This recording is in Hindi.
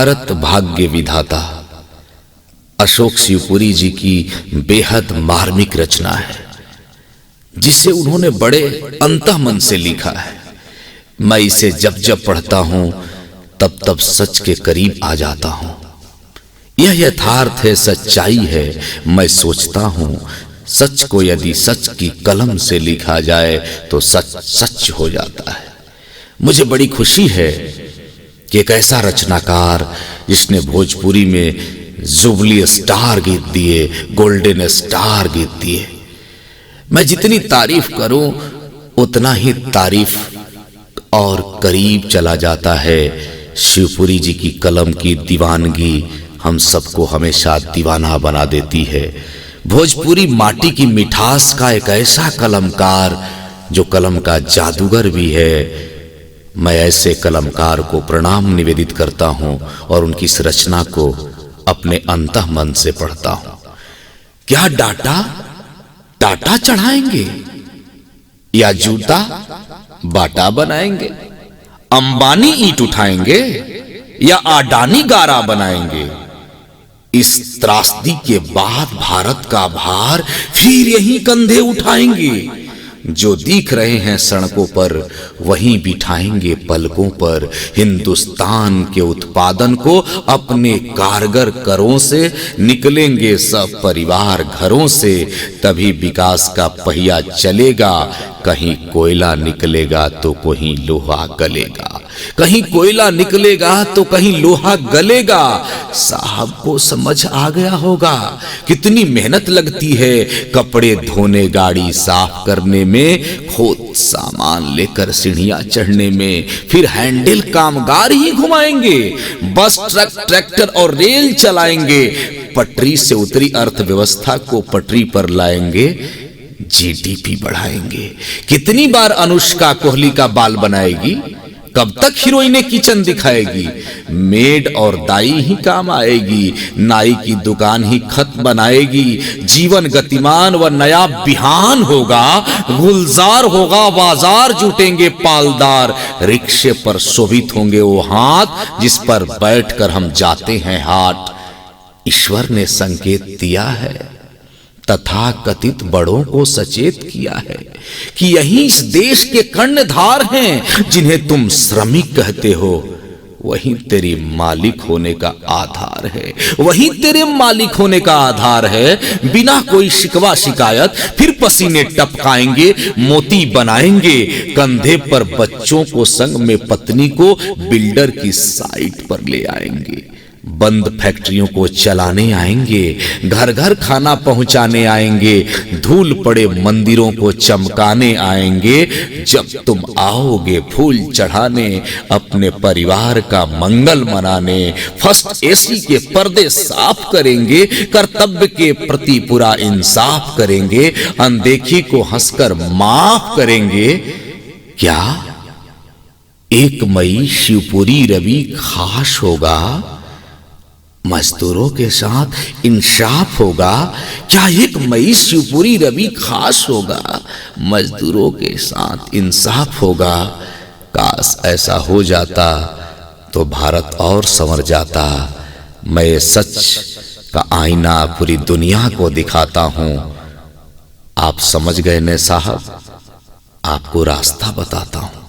भारत भाग्य विधाता अशोक शिवपुरी जी की बेहद मार्मिक रचना है, जिसे उन्होंने बड़े अंतःमन से लिखा है। मैं इसे जब जब पढ़ता हूं तब तब सच के करीब आ जाता हूं। यह यथार्थ है, सच्चाई है। मैं सोचता हूं सच को यदि सच की कलम से लिखा जाए तो सच सच हो जाता है। मुझे बड़ी खुशी है कि एक ऐसा रचनाकार जिसने भोजपुरी में जुबली स्टार गीत दिए, गोल्डन स्टार गीत दिए, मैं जितनी तारीफ करूं उतना ही तारीफ और करीब चला जाता है। शिवपुरी जी की कलम की दीवानगी हम सबको हमेशा दीवाना बना देती है। भोजपुरी माटी की मिठास का एक ऐसा कलमकार जो कलम का जादूगर भी है। मैं ऐसे कलमकार को प्रणाम निवेदित करता हूं और उनकी इस रचना को अपने अंतःमन से पढ़ता हूं। क्या टाटा चढ़ाएंगे या जूता बाटा बनाएंगे? अंबानी ईंट उठाएंगे या अडानी गारा बनाएंगे? इस त्रासदी के बाद भारत का भार फिर यही कंधे उठाएंगे। जो दिख रहे हैं सड़कों पर वहीं बिठाएंगे पलकों पर। हिंदुस्तान के उत्पादन को अपने कारगर करों से निकलेंगे सब परिवार घरों से, तभी विकास का पहिया चलेगा। कहीं कोयला निकलेगा तो कहीं लोहा गलेगा, कहीं कोयला निकलेगा तो कहीं लोहा गलेगा। साहब को समझ आ गया होगा कितनी मेहनत लगती है कपड़े धोने, गाड़ी साफ करने में, खोद सामान लेकर सीढ़ियां चढ़ने में। फिर हैंडल कामगार ही घुमाएंगे, बस ट्रक ट्रैक्टर और रेल चलाएंगे। पटरी से उतरी अर्थव्यवस्था को पटरी पर लाएंगे, जीडीपी बढ़ाएंगे। कितनी बार अनुष्का कोहली का बाल बनाएगी? कब तक हीरोइने किचन दिखाएगी? मेड और दाई ही काम आएगी, नाई की दुकान ही खत बनाएगी। जीवन गतिमान व नया बिहान होगा, गुलजार होगा बाजार, जुटेंगे पालदार। रिक्शे पर शोभित होंगे वो हाथ जिस पर बैठकर हम जाते हैं हाट। ईश्वर ने संकेत दिया है, तथा कथित बड़ों को सचेत किया है कि यही इस देश के कर्णधार हैं जिन्हें तुम श्रमिक कहते हो। वही तेरी मालिक होने का आधार है, वही तेरे मालिक होने का आधार है। बिना कोई शिकवा शिकायत फिर पसीने टपकाएंगे, मोती बनाएंगे। कंधे पर बच्चों को, संग में पत्नी को बिल्डर की साइट पर ले आएंगे। बंद फैक्ट्रियों को चलाने आएंगे, घर घर खाना पहुंचाने आएंगे। धूल पड़े मंदिरों को चमकाने आएंगे। जब तुम आओगे फूल चढ़ाने, अपने परिवार का मंगल मनाने। फर्स्ट एसी के पर्दे साफ करेंगे, कर्तव्य के प्रति पूरा इंसाफ करेंगे। अनदेखी को हंसकर माफ करेंगे। क्या 1 मई शिवपुरी रवि खास होगा? मजदूरों के साथ इंसाफ होगा। क्या 1 मई शिवपुरी रवि खास होगा? मजदूरों के साथ इंसाफ होगा। काश ऐसा हो जाता तो भारत और संवर जाता। मैं सच का आईना पूरी दुनिया को दिखाता हूं। आप समझ गए न साहब? आपको रास्ता बताता हूं।